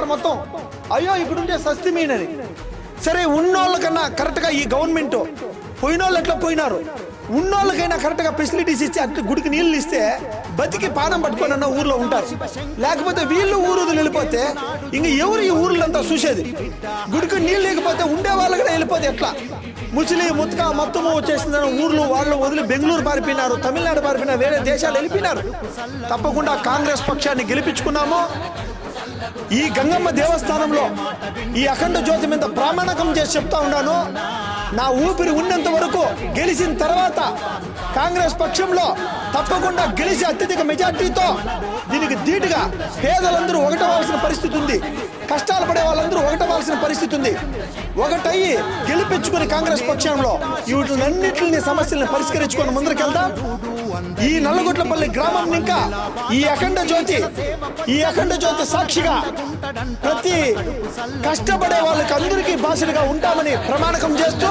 అయిపోయినారు మొత్తం. అయ్యో ఇప్పుడుంటే సస్తి మీనని. సరే ఉన్నోళ్ళకన్నా కరెక్ట్గా ఈ గవర్నమెంట్ పోయినోళ్ళు ఎట్లా పోయినారు, ఉన్నోళ్ళకైనా కరెక్ట్గా ఫెసిలిటీస్ ఇచ్చి అట్లా గుడికి నీళ్ళు ఇస్తే బతికి పానం పట్టుకొని అన్న ఊర్లో ఉంటారు. లేకపోతే వీళ్ళు ఊరు వెళ్ళిపోతే ఇంక ఎవరు ఈ ఊర్లంతా చూసేది? గుడికి నీళ్ళు లేకపోతే ఉండే వాళ్ళు కూడా వెళ్ళిపోతే ఎట్లా? ముసలి ముత్క మొత్తము వచ్చేసిందని ఊర్లు వాళ్ళు వదిలి బెంగళూరు పారిపోయినారు, తమిళనాడు పారిపోయినారు, వేరే దేశాలు వెళ్ళిపోయినారు. తప్పకుండా కాంగ్రెస్ పక్షాన్ని గెలిపించుకున్నాము. ఈ గంగమ్మ దేవస్థానంలో ఈ అఖండ జ్యోతి మీద ప్రామాణికం చేసి చెప్తా ఉన్నాను, నా ఊపిరి ఉన్నంత వరకు గెలిచిన తర్వాత కాంగ్రెస్ పక్షంలో తప్పకుండా గెలిచి అత్యధిక మెజార్టీతో దీనికి ధీటుగా పేదలందరూ ఒకటవలసిన పరిస్థితి ఉంది, కష్టాలు పడే వాళ్ళందరూ ఒకటవలసిన పరిస్థితి ఉంది. ఒకటయ్యి గెలిపించుకుని కాంగ్రెస్ పక్షంలో వీటిలన్నింటినీ సమస్యలను పరిష్కరించుకొని ముందరికెళ్దాం. ఈ నల్లగొట్లపల్లి గ్రామం ఇంకా ఈ అఖండ జ్యోతి సాక్షిగా ప్రతి కష్టపడే వాళ్ళకి అందరికీ బాసలుగా ఉంటామని ప్రమాణకం చేస్తూ